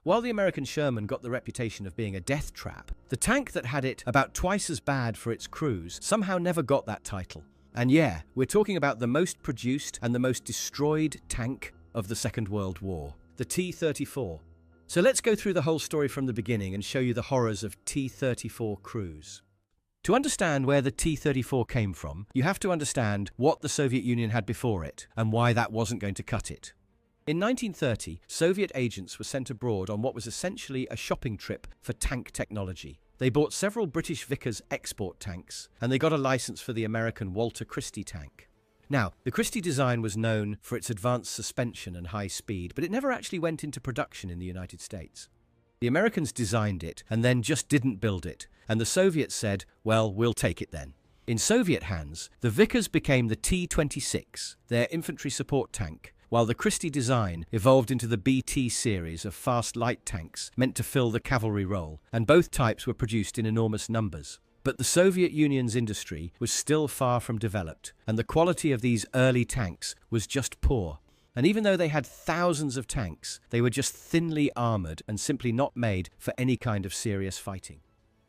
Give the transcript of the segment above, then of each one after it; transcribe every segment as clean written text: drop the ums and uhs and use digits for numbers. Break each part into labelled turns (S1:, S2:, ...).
S1: While the American Sherman got the reputation of being a death trap, the tank that had it about twice as bad for its crews somehow never got that title. And yeah, we're talking about the most produced and the most destroyed tank of the Second World War, the T34. So let's go through the whole story from the beginning and show you the horrors of T34 crews. To understand where the T34 came from, you have to understand what the Soviet Union had before it and why that wasn't going to cut it. In 1930, Soviet agents were sent abroad on what was essentially a shopping trip for tank technology. They bought several British Vickers export tanks, and they got a license for the American Walter Christie tank. Now, the Christie design was known for its advanced suspension and high speed, but it never actually went into production in the United States. The Americans designed it and then just didn't build it, and the Soviets said, well, we'll take it then. In Soviet hands, the Vickers became the T-26, their infantry support tank, while the Christie design evolved into the BT series of fast light tanks meant to fill the cavalry role, and both types were produced in enormous numbers. But the Soviet Union's industry was still far from developed, and the quality of these early tanks was just poor. And even though they had thousands of tanks, they were just thinly armoured and simply not made for any kind of serious fighting.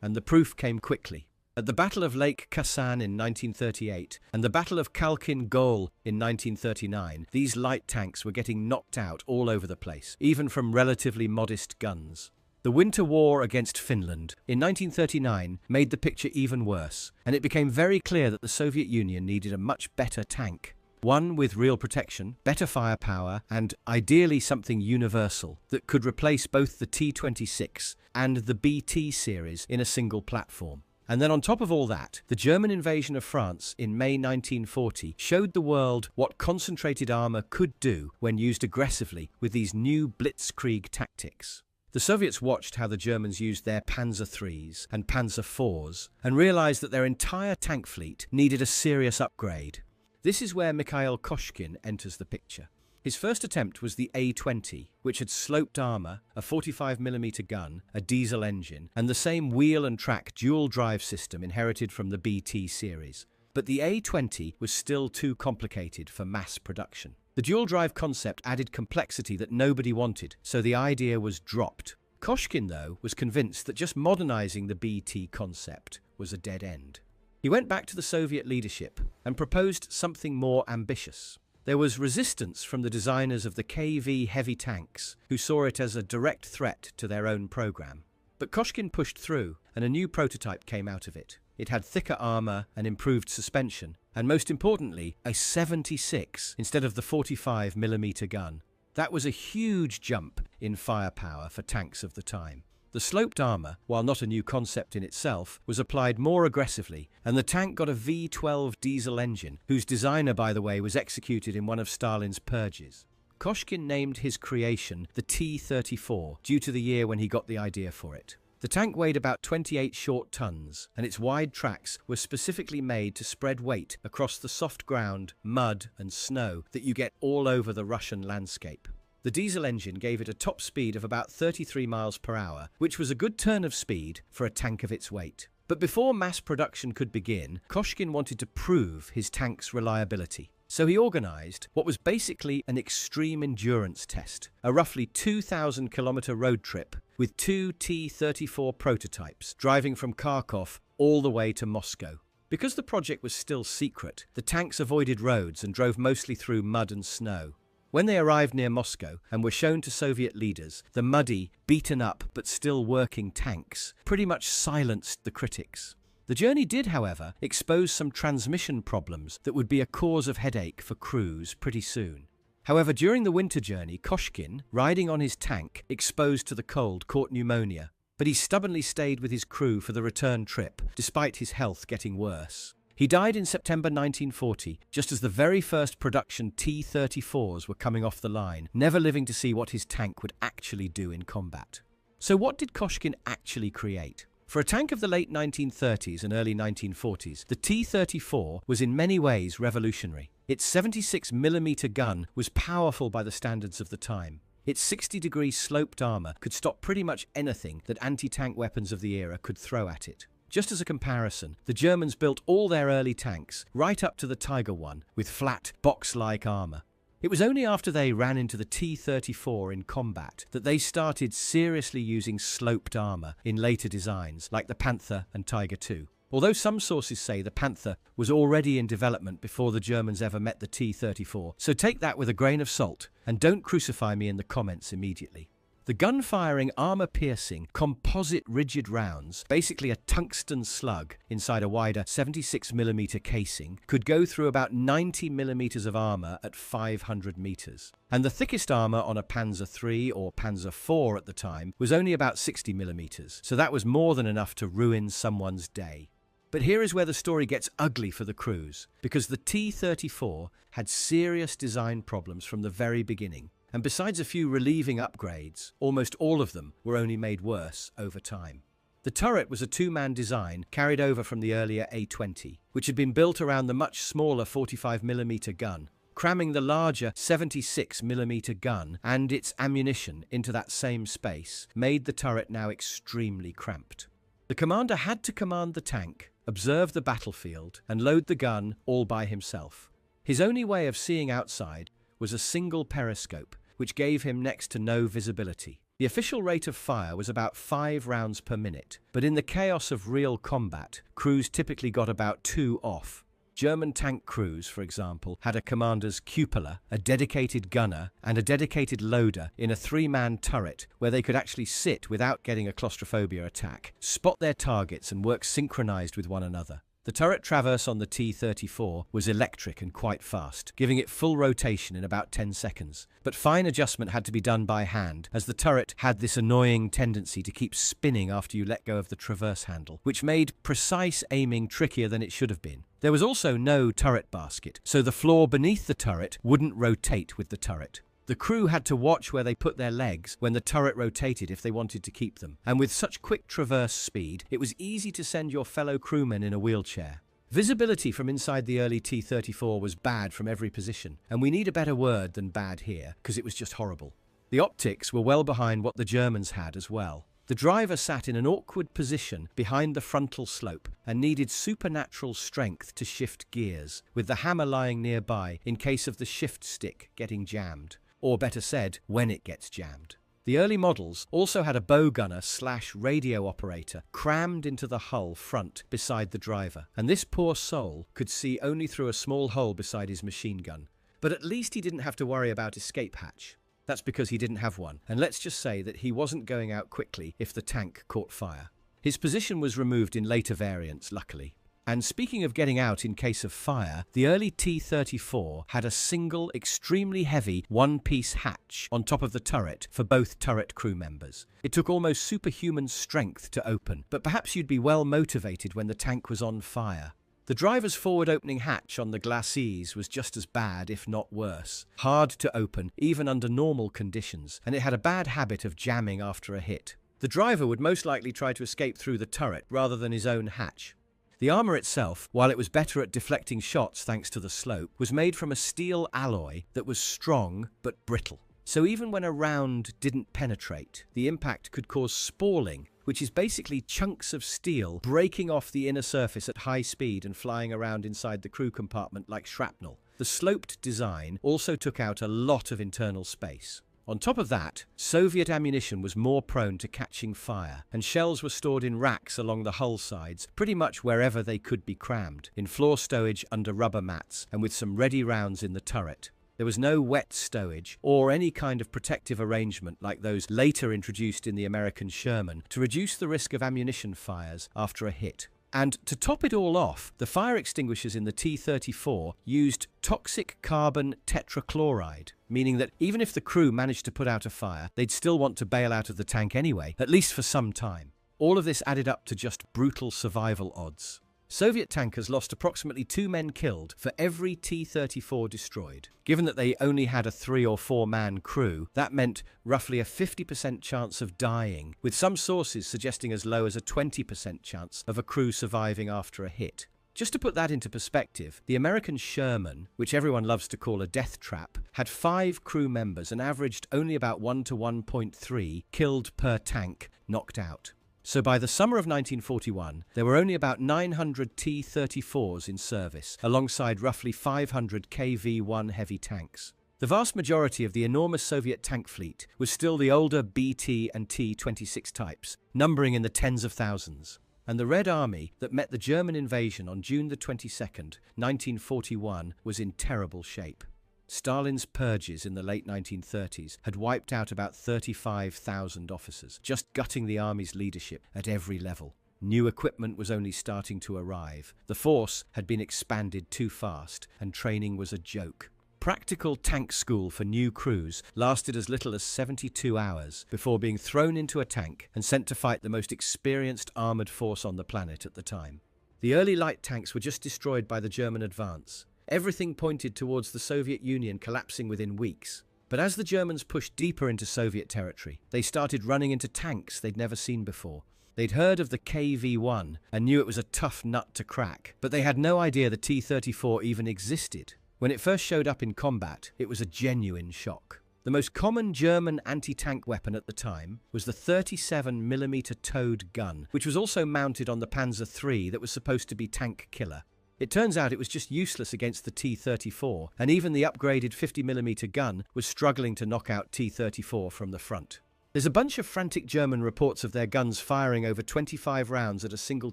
S1: And the proof came quickly. At the Battle of Lake Khasan in 1938 and the Battle of Khalkhin Gol in 1939, these light tanks were getting knocked out all over the place, even from relatively modest guns. The Winter War against Finland in 1939 made the picture even worse, and it became very clear that the Soviet Union needed a much better tank. One with real protection, better firepower, and ideally something universal that could replace both the T-26 and the BT series in a single platform. And then on top of all that, the German invasion of France in May 1940 showed the world what concentrated armour could do when used aggressively with these new blitzkrieg tactics. The Soviets watched how the Germans used their Panzer IIIs and Panzer IVs and realized that their entire tank fleet needed a serious upgrade. This is where Mikhail Koshkin enters the picture. His first attempt was the A-20, which had sloped armour, a 45mm gun, a diesel engine, and the same wheel and track dual-drive system inherited from the BT series. But the A-20 was still too complicated for mass production. The dual-drive concept added complexity that nobody wanted, so the idea was dropped. Koshkin, though, was convinced that just modernizing the BT concept was a dead end. He went back to the Soviet leadership and proposed something more ambitious. There was resistance from the designers of the KV heavy tanks, who saw it as a direct threat to their own program. But Koshkin pushed through, and a new prototype came out of it. It had thicker armour and improved suspension, and most importantly, a 76 instead of the 45mm gun. That was a huge jump in firepower for tanks of the time. The sloped armour, while not a new concept in itself, was applied more aggressively, and the tank got a V12 diesel engine, whose designer, by the way, was executed in one of Stalin's purges. Koshkin named his creation the T34, due to the year when he got the idea for it. The tank weighed about 28 short tons, and its wide tracks were specifically made to spread weight across the soft ground, mud and snow that you get all over the Russian landscape. The diesel engine gave it a top speed of about 33 miles per hour, which was a good turn of speed for a tank of its weight. But before mass production could begin, Koshkin wanted to prove his tank's reliability. So he organized what was basically an extreme endurance test, a roughly 2,000-kilometer road trip with two T-34 prototypes driving from Kharkov all the way to Moscow. Because the project was still secret, the tanks avoided roads and drove mostly through mud and snow. When they arrived near Moscow and were shown to Soviet leaders, the muddy, beaten up but still working tanks pretty much silenced the critics. The journey did, however, expose some transmission problems that would be a cause of headache for crews pretty soon. However, during the winter journey, Koshkin, riding on his tank, exposed to the cold, caught pneumonia. But he stubbornly stayed with his crew for the return trip, despite his health getting worse. He died in September 1940, just as the very first production T-34s were coming off the line, never living to see what his tank would actually do in combat. So what did Koshkin actually create? For a tank of the late 1930s and early 1940s, the T-34 was in many ways revolutionary. Its 76mm gun was powerful by the standards of the time. Its 60-degree sloped armour could stop pretty much anything that anti-tank weapons of the era could throw at it. Just as a comparison, the Germans built all their early tanks right up to the Pt.1 with flat, box-like armour. It was only after they ran into the T34 in combat that they started seriously using sloped armor in later designs like the Panther and Tiger II. Although some sources say the Panther was already in development before the Germans ever met the T34, so take that with a grain of salt and don't crucify me in the comments immediately. The gun-firing, armor-piercing, composite rigid rounds, basically a tungsten slug inside a wider 76mm casing, could go through about 90mm of armor at 500 meters. And the thickest armor on a Panzer III or Panzer IV at the time was only about 60mm, so that was more than enough to ruin someone's day. But here is where the story gets ugly for the crews, because the T-34 had serious design problems from the very beginning. And besides a few relieving upgrades, almost all of them were only made worse over time. The turret was a two-man design carried over from the earlier A-20, which had been built around the much smaller 45mm gun, cramming the larger 76mm gun and its ammunition into that same space made the turret now extremely cramped. The commander had to command the tank, observe the battlefield, and load the gun all by himself. His only way of seeing outside was a single periscope, which gave him next to no visibility. The official rate of fire was about 5 rounds per minute, but in the chaos of real combat, crews typically got about 2 off. German tank crews, for example, had a commander's cupola, a dedicated gunner, and a dedicated loader in a 3-man turret where they could actually sit without getting a claustrophobia attack, spot their targets and work synchronized with one another. The turret traverse on the T-34 was electric and quite fast, giving it full rotation in about 10 seconds. But fine adjustment had to be done by hand, as the turret had this annoying tendency to keep spinning after you let go of the traverse handle, which made precise aiming trickier than it should have been. There was also no turret basket, so the floor beneath the turret wouldn't rotate with the turret. The crew had to watch where they put their legs when the turret rotated if they wanted to keep them, and with such quick traverse speed, it was easy to send your fellow crewmen in a wheelchair. Visibility from inside the early T-34 was bad from every position, and we need a better word than bad here, because it was just horrible. The optics were well behind what the Germans had as well. The driver sat in an awkward position behind the frontal slope and needed supernatural strength to shift gears, with the hammer lying nearby in case of the shift stick getting jammed. Or better said, when it gets jammed. The early models also had a bow gunner / radio operator crammed into the hull front beside the driver, and this poor soul could see only through a small hole beside his machine gun. But at least he didn't have to worry about escape hatch. That's because he didn't have one, and let's just say that he wasn't going out quickly if the tank caught fire. His position was removed in later variants, luckily. And speaking of getting out in case of fire, the early T-34 had a single, extremely heavy, one-piece hatch on top of the turret for both turret crew members. It took almost superhuman strength to open, but perhaps you'd be well motivated when the tank was on fire. The driver's forward-opening hatch on the glacis was just as bad, if not worse. Hard to open, even under normal conditions, and it had a bad habit of jamming after a hit. The driver would most likely try to escape through the turret rather than his own hatch. The armor itself, while it was better at deflecting shots thanks to the slope, was made from a steel alloy that was strong but brittle. So even when a round didn't penetrate, the impact could cause spalling, which is basically chunks of steel breaking off the inner surface at high speed and flying around inside the crew compartment like shrapnel. The sloped design also took out a lot of internal space. On top of that, Soviet ammunition was more prone to catching fire, and shells were stored in racks along the hull sides, pretty much wherever they could be crammed, in floor stowage under rubber mats, and with some ready rounds in the turret. There was no wet stowage, or any kind of protective arrangement like those later introduced in the American Sherman, to reduce the risk of ammunition fires after a hit. And to top it all off, the fire extinguishers in the T-34 used toxic carbon tetrachloride, meaning that even if the crew managed to put out a fire, they'd still want to bail out of the tank anyway, at least for some time. All of this added up to just brutal survival odds. Soviet tankers lost approximately 2 men killed for every T-34 destroyed. Given that they only had a 3 or 4 man crew, that meant roughly a 50% chance of dying, with some sources suggesting as low as a 20% chance of a crew surviving after a hit. Just to put that into perspective, the American Sherman, which everyone loves to call a death trap, had 5 crew members and averaged only about 1 to 1.3 killed per tank knocked out. So by the summer of 1941, there were only about 900 T-34s in service, alongside roughly 500 KV-1 heavy tanks. The vast majority of the enormous Soviet tank fleet was still the older Bt and T-26 types, numbering in the tens of thousands. And the Red Army that met the German invasion on June the 22nd, 1941, was in terrible shape. Stalin's purges in the late 1930s had wiped out about 35,000 officers, just gutting the army's leadership at every level. New equipment was only starting to arrive. The force had been expanded too fast, and training was a joke. Practical tank school for new crews lasted as little as 72 hours before being thrown into a tank and sent to fight the most experienced armoured force on the planet at the time. The early light tanks were just destroyed by the German advance. Everything pointed towards the Soviet Union collapsing within weeks. But as the Germans pushed deeper into Soviet territory, they started running into tanks they'd never seen before. They'd heard of the Kt.1 and knew it was a tough nut to crack, but they had no idea the T34 even existed. When it first showed up in combat, it was a genuine shock. The most common German anti-tank weapon at the time was the 37mm towed gun, which was also mounted on the Panzer III that was supposed to be tank killer. It turns out it was just useless against the T34, and even the upgraded 50mm gun was struggling to knock out T34 from the front. There's a bunch of frantic German reports of their guns firing over 25 rounds at a single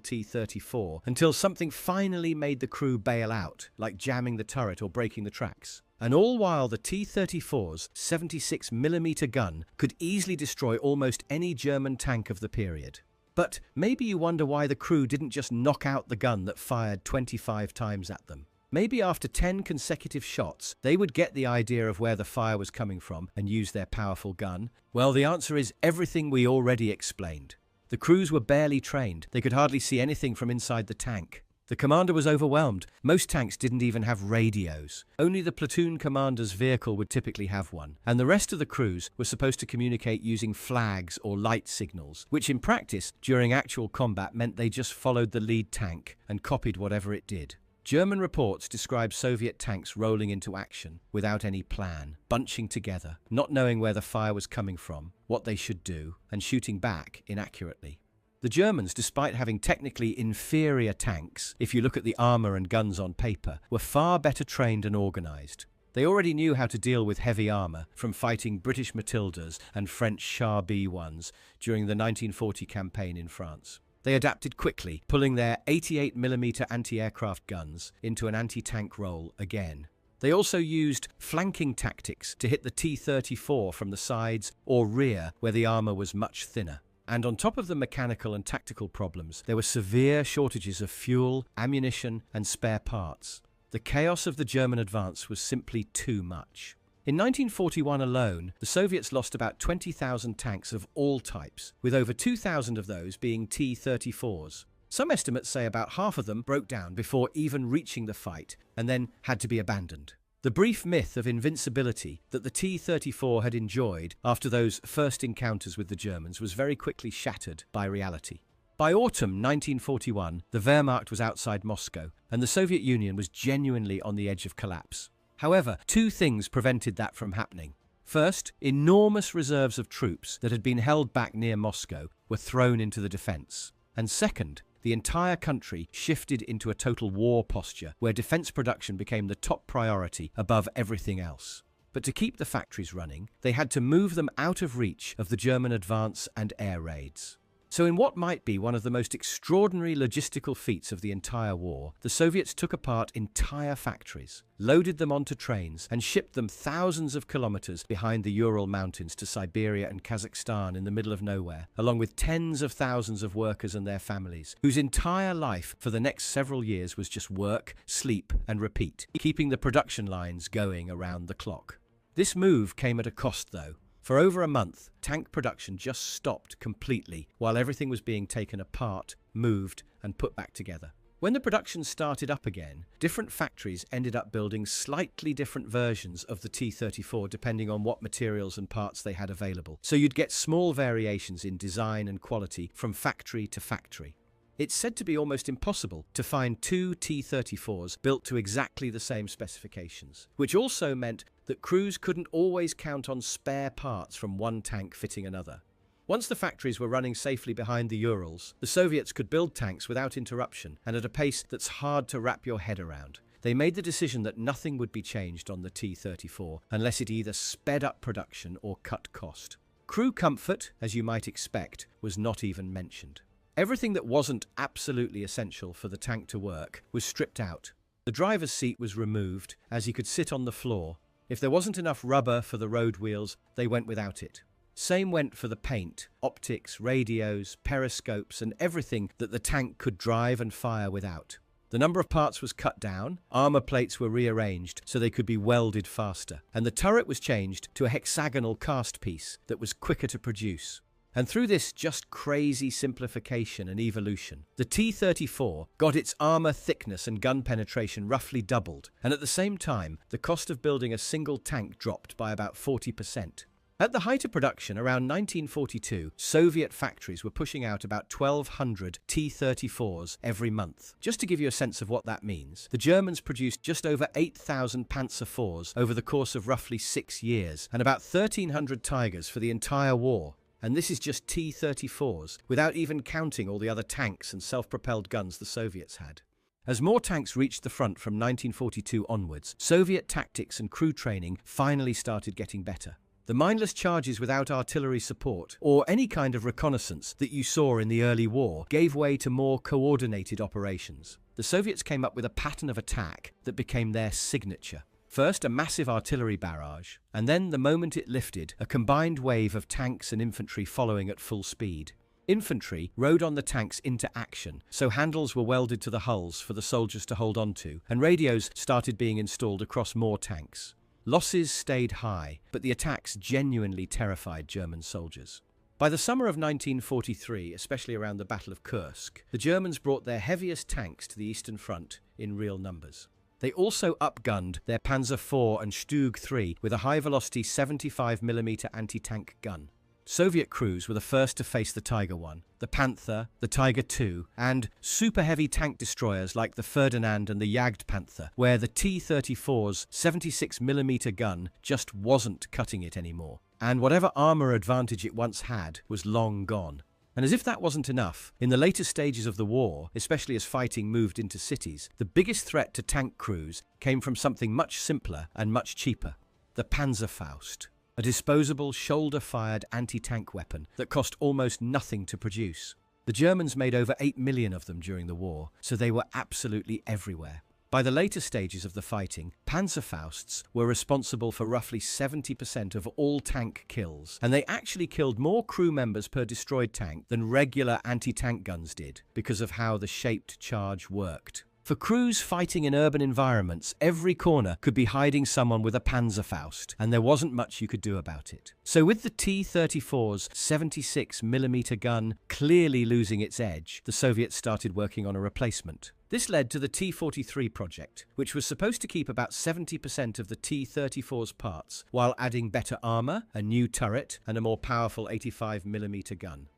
S1: T34 until something finally made the crew bail out, like jamming the turret or breaking the tracks. And all while the T34's 76mm gun could easily destroy almost any German tank of the period. But maybe you wonder why the crew didn't just knock out the gun that fired 25 times at them. Maybe after 10 consecutive shots, they would get the idea of where the fire was coming from and use their powerful gun. Well, the answer is everything we already explained. The crews were barely trained. They could hardly see anything from inside the tank. The commander was overwhelmed. Most tanks didn't even have radios. Only the platoon commander's vehicle would typically have one. And the rest of the crews were supposed to communicate using flags or light signals, which in practice, during actual combat, meant they just followed the lead tank and copied whatever it did. German reports describe Soviet tanks rolling into action without any plan, bunching together, not knowing where the fire was coming from, what they should do, and shooting back inaccurately. The Germans, despite having technically inferior tanks, if you look at the armour and guns on paper, were far better trained and organised. They already knew how to deal with heavy armour, from fighting British Matildas and French Char B1s during the 1940 campaign in France. They adapted quickly, pulling their 88mm anti-aircraft guns into an anti-tank role again. They also used flanking tactics to hit the T-34 from the sides or rear where the armour was much thinner. And on top of the mechanical and tactical problems, there were severe shortages of fuel, ammunition, and spare parts. The chaos of the German advance was simply too much. In 1941 alone, the Soviets lost about 20,000 tanks of all types, with over 2,000 of those being T-34s. Some estimates say about half of them broke down before even reaching the fight, and then had to be abandoned. The brief myth of invincibility that the T-34 had enjoyed after those first encounters with the Germans was very quickly shattered by reality. By autumn 1941, the Wehrmacht was outside Moscow, and the Soviet Union was genuinely on the edge of collapse. However, two things prevented that from happening. First, enormous reserves of troops that had been held back near Moscow were thrown into the defense. And second, the entire country shifted into a total war posture, where defense production became the top priority above everything else. But to keep the factories running, they had to move them out of reach of the German advance and air raids. So in what might be one of the most extraordinary logistical feats of the entire war, the Soviets took apart entire factories, loaded them onto trains, and shipped them thousands of kilometers behind the Ural Mountains to Siberia and Kazakhstan in the middle of nowhere, along with tens of thousands of workers and their families, whose entire life for the next several years was just work, sleep, and repeat, keeping the production lines going around the clock. This move came at a cost, though. For over a month, tank production just stopped completely while everything was being taken apart, moved, and put back together. When the production started up again, different factories ended up building slightly different versions of the T-34 depending on what materials and parts they had available. So you'd get small variations in design and quality from factory to factory. It's said to be almost impossible to find two T-34s built to exactly the same specifications, which also meant that crews couldn't always count on spare parts from one tank fitting another. Once the factories were running safely behind the Urals, the Soviets could build tanks without interruption and at a pace that's hard to wrap your head around. they made the decision that nothing would be changed on the T-34 unless it either sped up production or cut cost. Crew comfort, as you might expect, was not even mentioned. Everything that wasn't absolutely essential for the tank to work was stripped out. The driver's seat was removed, as he could sit on the floor. If there wasn't enough rubber for the road wheels, they went without it. Same went for the paint, optics, radios, periscopes, and everything that the tank could drive and fire without. The number of parts was cut down, armor plates were rearranged so they could be welded faster, and the turret was changed to a hexagonal cast piece that was quicker to produce. And through this just crazy simplification and evolution, the T-34 got its armor thickness and gun penetration roughly doubled, and at the same time, the cost of building a single tank dropped by about 40%. At the height of production, around 1942, Soviet factories were pushing out about 1,200 T-34s every month. Just to give you a sense of what that means, the Germans produced just over 8,000 Panzer IVs over the course of roughly 6 years, and about 1,300 Tigers for the entire war. And this is just T-34s, without even counting all the other tanks and self-propelled guns the Soviets had. As more tanks reached the front from 1942 onwards, Soviet tactics and crew training finally started getting better. The mindless charges without artillery support, or any kind of reconnaissance that you saw in the early war, gave way to more coordinated operations. The Soviets came up with a pattern of attack that became their signature. First, a massive artillery barrage, and then, the moment it lifted, a combined wave of tanks and infantry following at full speed. Infantry rode on the tanks into action, so handles were welded to the hulls for the soldiers to hold onto, and radios started being installed across more tanks. Losses stayed high, but the attacks genuinely terrified German soldiers. By the summer of 1943, especially around the Battle of Kursk, the Germans brought their heaviest tanks to the Eastern Front in real numbers. They also upgunned their Panzer IV and Stug 3 with a high-velocity 75mm anti-tank gun. Soviet crews were the first to face the Tiger-1, the Panther, the Tiger II, and super-heavy tank destroyers like the Ferdinand and the Jagdpanther, where the T-34's 76mm gun just wasn't cutting it anymore, and whatever armor advantage it once had was long gone. And as if that wasn't enough, in the later stages of the war, especially as fighting moved into cities, the biggest threat to tank crews came from something much simpler and much cheaper: the Panzerfaust. A disposable, shoulder-fired anti-tank weapon that cost almost nothing to produce. The Germans made over 8 million of them during the war, so they were absolutely everywhere. By the later stages of the fighting, Panzerfausts were responsible for roughly 70% of all tank kills, and they actually killed more crew members per destroyed tank than regular anti-tank guns did, because of how the shaped charge worked. For crews fighting in urban environments, every corner could be hiding someone with a Panzerfaust, and there wasn't much you could do about it. So with the T-34's 76mm gun clearly losing its edge, the Soviets started working on a replacement. This led to the T-43 project, which was supposed to keep about 70% of the T-34's parts, while adding better armor, a new turret, and a more powerful 85mm gun.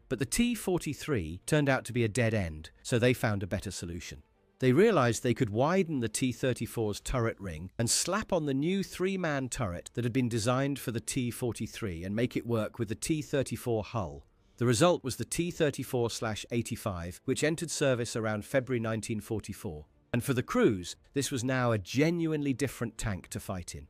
S1: But the T-43 turned out to be a dead end, so they found a better solution. They realized they could widen the T-34's turret ring and slap on the new 3-man turret that had been designed for the T-43 and make it work with the T-34 hull. The result was the T-34/85, which entered service around February 1944. And for the crews, this was now a genuinely different tank to fight in.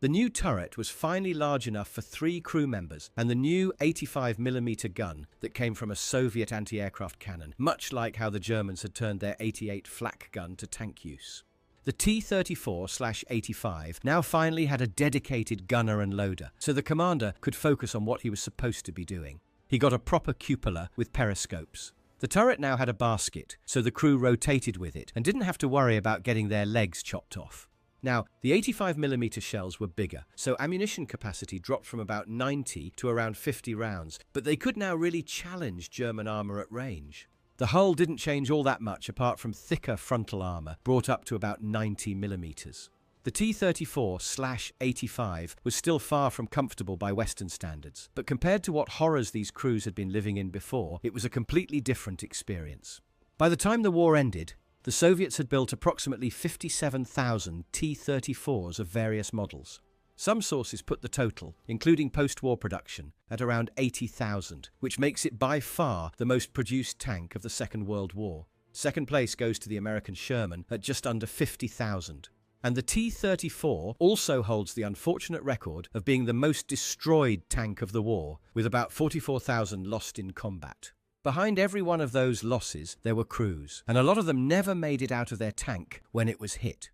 S1: The new turret was finally large enough for 3 crew members, and the new 85mm gun that came from a Soviet anti-aircraft cannon, much like how the Germans had turned their 88 flak gun to tank use. The T-34/85 now finally had a dedicated gunner and loader, so the commander could focus on what he was supposed to be doing. He got a proper cupola with periscopes. The turret now had a basket, so the crew rotated with it and didn't have to worry about getting their legs chopped off. Now, the 85mm shells were bigger, so ammunition capacity dropped from about 90 to around 50 rounds, but they could now really challenge German armor at range. The hull didn't change all that much apart from thicker frontal armor, brought up to about 90mm. The T-34/85 was still far from comfortable by Western standards, but compared to what horrors these crews had been living in before, it was a completely different experience. By the time the war ended, the Soviets had built approximately 57,000 T-34s of various models. Some sources put the total, including post-war production, at around 80,000, which makes it by far the most produced tank of the Second World War. Second place goes to the American Sherman at just under 50,000. And the T34 also holds the unfortunate record of being the most destroyed tank of the war, with about 44,000 lost in combat. Behind every one of those losses, there were crews, and a lot of them never made it out of their tank when it was hit.